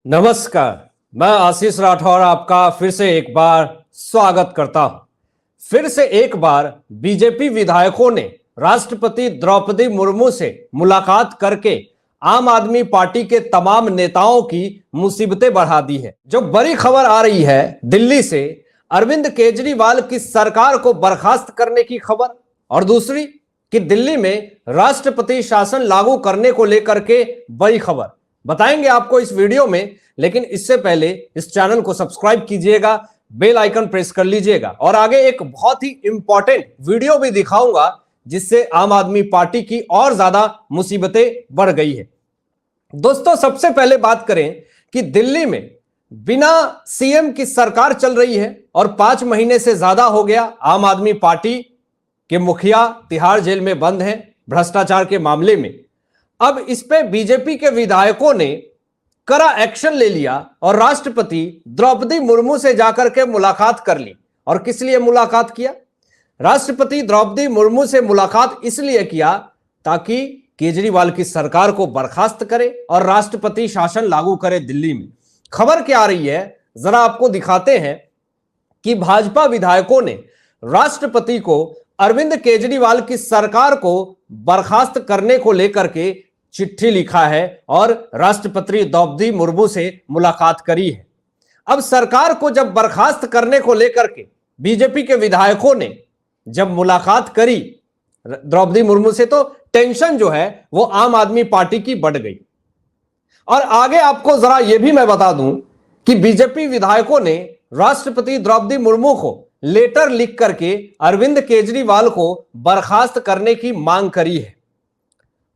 नमस्कार। मैं आशीष राठौर आपका फिर से एक बार स्वागत करता हूं। फिर से एक बार बीजेपी विधायकों ने राष्ट्रपति द्रौपदी मुर्मू से मुलाकात करके आम आदमी पार्टी के तमाम नेताओं की मुसीबतें बढ़ा दी है। जो बड़ी खबर आ रही है दिल्ली से, अरविंद केजरीवाल की सरकार को बर्खास्त करने की खबर, और दूसरी कि दिल्ली में राष्ट्रपति शासन लागू करने को लेकर के बड़ी खबर बताएंगे आपको इस वीडियो में। लेकिन इससे पहले इस चैनल को सब्सक्राइब कीजिएगा, बेल आइकन प्रेस कर लीजिएगा, और आगे एक बहुत ही इंपॉर्टेंट वीडियो भी दिखाऊंगा जिससे आम आदमी पार्टी की और ज्यादा मुसीबतें बढ़ गई है। दोस्तों, सबसे पहले बात करें कि दिल्ली में बिना सीएम की सरकार चल रही है और 5 महीने से ज्यादा हो गया आम आदमी पार्टी के मुखिया तिहाड़ जेल में बंद हैं भ्रष्टाचार के मामले में। अब इस पे बीजेपी के विधायकों ने कड़ा एक्शन ले लिया और राष्ट्रपति द्रौपदी मुर्मू से जाकर के मुलाकात कर ली। और किस लिए मुलाकात किया? राष्ट्रपति द्रौपदी मुर्मू से मुलाकात इसलिए किया ताकि केजरीवाल की सरकार को बर्खास्त करे और राष्ट्रपति शासन लागू करे दिल्ली में। खबर क्या आ रही है जरा आपको दिखाते हैं कि भाजपा विधायकों ने राष्ट्रपति को अरविंद केजरीवाल की सरकार को बर्खास्त करने को लेकर के चिट्ठी लिखा है और राष्ट्रपति द्रौपदी मुर्मू से मुलाकात करी है। अब सरकार को जब बर्खास्त करने को लेकर के बीजेपी के विधायकों ने जब मुलाकात करी द्रौपदी मुर्मू से, तो टेंशन जो है वो आम आदमी पार्टी की बढ़ गई। और आगे आपको जरा यह भी मैं बता दूं कि बीजेपी विधायकों ने राष्ट्रपति द्रौपदी मुर्मू को लेटर लिख करके अरविंद केजरीवाल को बर्खास्त करने की मांग करी है।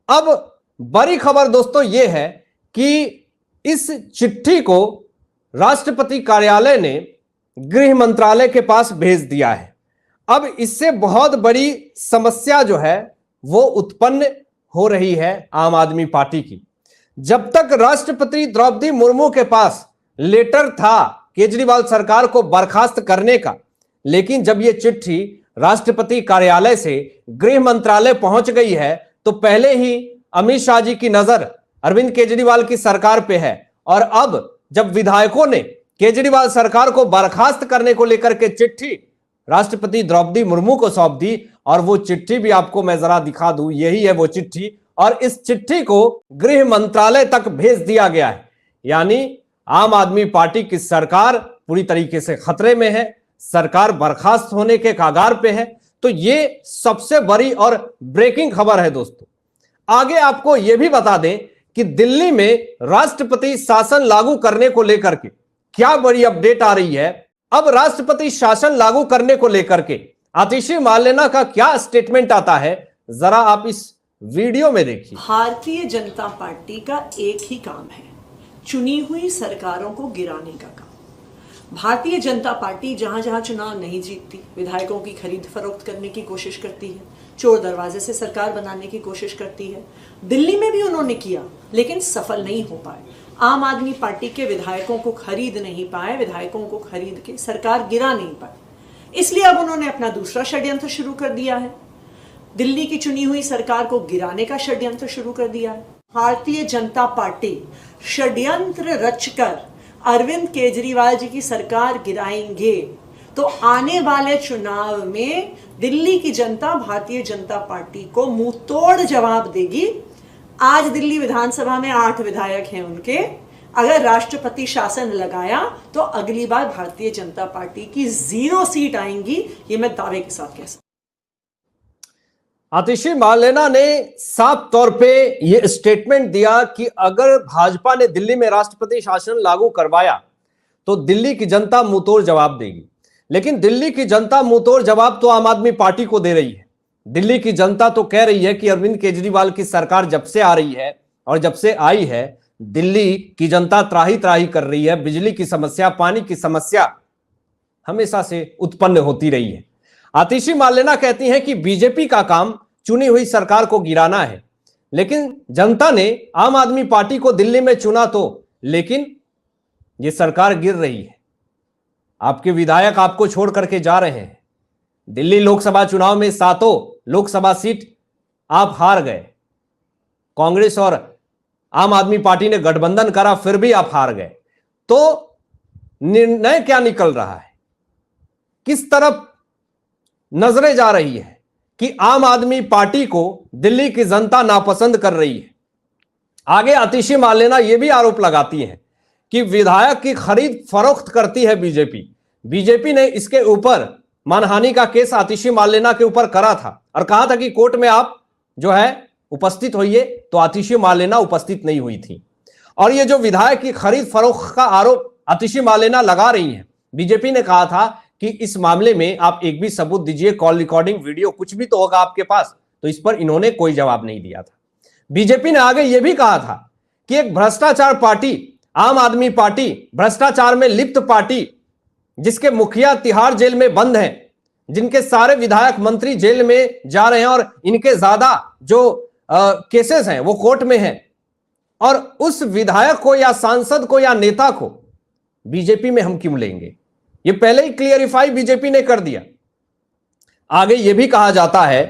अब बड़ी खबर दोस्तों यह है कि इस चिट्ठी को राष्ट्रपति कार्यालय ने गृह मंत्रालय के पास भेज दिया है। अब इससे बहुत बड़ी समस्या जो है वो उत्पन्न हो रही है आम आदमी पार्टी की। जब तक राष्ट्रपति द्रौपदी मुर्मू के पास लेटर था केजरीवाल सरकार को बर्खास्त करने का, लेकिन जब यह चिट्ठी राष्ट्रपति कार्यालय से गृह मंत्रालय पहुंच गई है तो पहले ही अमित शाह जी की नजर अरविंद केजरीवाल की सरकार पे है। और अब जब विधायकों ने केजरीवाल सरकार को बर्खास्त करने को लेकर के चिट्ठी राष्ट्रपति द्रौपदी मुर्मू को सौंप दी, और वो चिट्ठी भी आपको मैं जरा दिखा दूं, यही है वो चिट्ठी, और इस चिट्ठी को गृह मंत्रालय तक भेज दिया गया है। यानी आम आदमी पार्टी की सरकार पूरी तरीके से खतरे में है, सरकार बर्खास्त होने के कगार पे है। तो ये सबसे बड़ी और ब्रेकिंग खबर है दोस्तों। आगे आपको यह भी बता दें कि दिल्ली में राष्ट्रपति शासन लागू करने को लेकर के क्या बड़ी अपडेट आ रही है। अब राष्ट्रपति शासन लागू करने को लेकर के आतिशी मार्लेना का क्या स्टेटमेंट आता है, जरा आप इस वीडियो में देखिए। भारतीय जनता पार्टी का एक ही काम है, चुनी हुई सरकारों को गिराने का काम। भारतीय जनता पार्टी जहां जहां चुनाव नहीं जीतती, विधायकों की खरीद फरोख्त करने की कोशिश करती है, चोर दरवाजे से सरकार बनाने की कोशिश करती है। दिल्ली में भी उन्होंने किया लेकिन सफल नहीं हो पाए। आम आदमी पार्टी के विधायकों को खरीद नहीं पाए, विधायकों को खरीद के सरकार गिरा नहीं पाए। इसलिए अब उन्होंने अपना दूसरा षड्यंत्र शुरू कर दिया है, दिल्ली की चुनी हुई सरकार को गिराने का षड्यंत्र शुरू कर दिया है। भारतीय जनता पार्टी षड्यंत्र रचकर अरविंद केजरीवाल जी की सरकार गिराएंगे तो आने वाले चुनाव में दिल्ली की जनता भारतीय जनता पार्टी को मुंह तोड़ जवाब देगी। आज दिल्ली विधानसभा में 8 विधायक हैं उनके, अगर राष्ट्रपति शासन लगाया तो अगली बार भारतीय जनता पार्टी की 0 सीट आएंगी, ये मैं दावे के साथ कह सकता हूं। आतिशी मार्लेना ने साफ तौर पे यह स्टेटमेंट दिया कि अगर भाजपा ने दिल्ली में राष्ट्रपति शासन लागू करवाया तो दिल्ली की जनता मुंहतोड़ जवाब देगी। लेकिन दिल्ली की जनता मुंहतोड़ जवाब तो आम आदमी पार्टी को दे रही है। दिल्ली की जनता तो कह रही है कि अरविंद केजरीवाल की सरकार जब से आ रही है और जब से आई है, दिल्ली की जनता त्राही त्राही कर रही है। बिजली की समस्या, पानी की समस्या हमेशा से उत्पन्न होती रही है। आतिशी मार्लेना कहती हैं कि बीजेपी का काम चुनी हुई सरकार को गिराना है, लेकिन जनता ने आम आदमी पार्टी को दिल्ली में चुना तो, लेकिन यह सरकार गिर रही है। आपके विधायक आपको छोड़ करके जा रहे हैं। दिल्ली लोकसभा चुनाव में 7 लोकसभा सीट आप हार गए। कांग्रेस और आम आदमी पार्टी ने गठबंधन करा, फिर भी आप हार गए। तो निर्णय क्या निकल रहा है, किस तरफ नजरें जा रही है कि आम आदमी पार्टी को दिल्ली की जनता नापसंद कर रही है। आगे आतिशी मालेना यह भी आरोप लगाती है कि विधायक की खरीद फरोख्त करती है बीजेपी। बीजेपी ने इसके ऊपर मानहानि का केस आतिशी मालेना के ऊपर करा था और कहा था कि कोर्ट में आप जो है उपस्थित होइए, तो आतिशी मालेना उपस्थित नहीं हुई थी। और ये जो विधायक की खरीद फरोख्त का आरोप आतिशी मालेना लगा रही है, बीजेपी ने कहा था कि इस मामले में आप एक भी सबूत दीजिए, कॉल रिकॉर्डिंग, वीडियो, कुछ भी तो होगा आपके पास। तो इस पर इन्होंने कोई जवाब नहीं दिया था। बीजेपी ने आगे यह भी कहा था कि एक भ्रष्टाचार पार्टी, आम आदमी पार्टी, भ्रष्टाचार में लिप्त पार्टी, जिसके मुखिया तिहाड़ जेल में बंद हैं, जिनके सारे विधायक मंत्री जेल में जा रहे हैं और इनके ज्यादा जो केसेस हैं वो कोर्ट में हैं, और उस विधायक को या सांसद को या नेता को बीजेपी में हम क्यों लेंगे? ये पहले ही क्लियरिफाई बीजेपी ने कर दिया। आगे यह भी कहा जाता है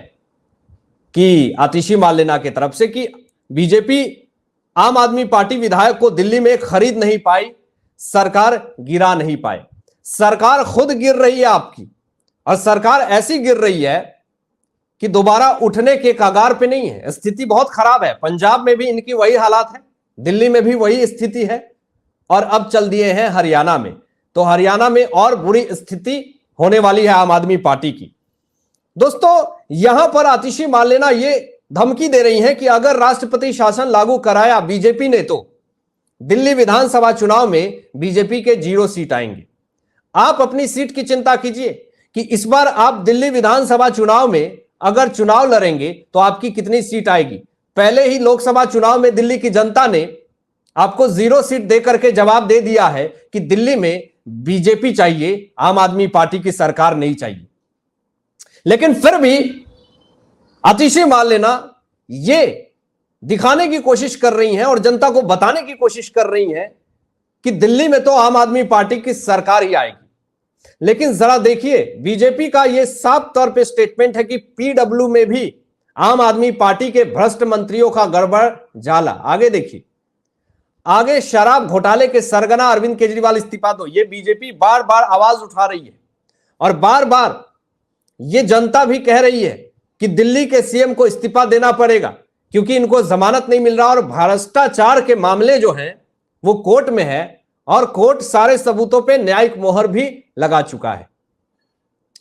कि आतिशी मालेना की तरफ से कि बीजेपी आम आदमी पार्टी विधायक को दिल्ली में खरीद नहीं पाई, सरकार गिरा नहीं पाए। सरकार खुद गिर रही है आपकी, और सरकार ऐसी गिर रही है कि दोबारा उठने के कगार पे नहीं है। स्थिति बहुत खराब है। पंजाब में भी इनकी वही हालात है, दिल्ली में भी वही स्थिति है, और अब चल दिए हैं हरियाणा में। तो हरियाणा में और बुरी स्थिति होने वाली है आम आदमी पार्टी की। दोस्तों, यहां पर आतिशी मालेना ये धमकी दे रही हैं कि अगर राष्ट्रपति शासन लागू कराया बीजेपी ने, तो दिल्ली विधानसभा चुनाव में बीजेपी के 0 सीट आएंगे। आप अपनी सीट की चिंता कीजिए कि इस बार आप दिल्ली विधानसभा चुनाव में अगर चुनाव लड़ेंगे तो आपकी कितनी सीट आएगी। पहले ही लोकसभा चुनाव में दिल्ली की जनता ने आपको 0 सीट देकर के जवाब दे दिया है कि दिल्ली में बीजेपी चाहिए, आम आदमी पार्टी की सरकार नहीं चाहिए। लेकिन फिर भी आतिशी मालेना ये दिखाने की कोशिश कर रही हैं और जनता को बताने की कोशिश कर रही हैं कि दिल्ली में तो आम आदमी पार्टी की सरकार ही आएगी। लेकिन जरा देखिए, बीजेपी का यह साफ तौर पे स्टेटमेंट है कि पीडब्ल्यू में भी आम आदमी पार्टी के भ्रष्ट मंत्रियों का गड़बड़ जाला। आगे देखिए, आगे शराब घोटाले के सरगना अरविंद केजरीवाल इस्तीफा दो, ये बीजेपी बार बार आवाज उठा रही है, और बार बार ये जनता भी कह रही है कि दिल्ली के सीएम को इस्तीफा देना पड़ेगा, क्योंकि इनको जमानत नहीं मिल रहा और भ्रष्टाचार के मामले जो हैं वो कोर्ट में है, और कोर्ट सारे सबूतों पे न्यायिक मोहर भी लगा चुका है।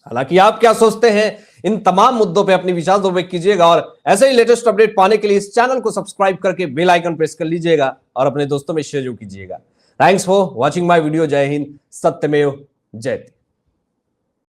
हालांकि आप क्या सोचते हैं इन तमाम मुद्दों पे अपनी विचार व्यक्त कीजिएगा, और ऐसे ही लेटेस्ट अपडेट पाने के लिए इस चैनल को सब्सक्राइब करके बेल आइकन प्रेस कर लीजिएगा और अपने दोस्तों में शेयर कीजिएगा। Thanks for watching my video. जय हिंद, सत्यमेव जयते।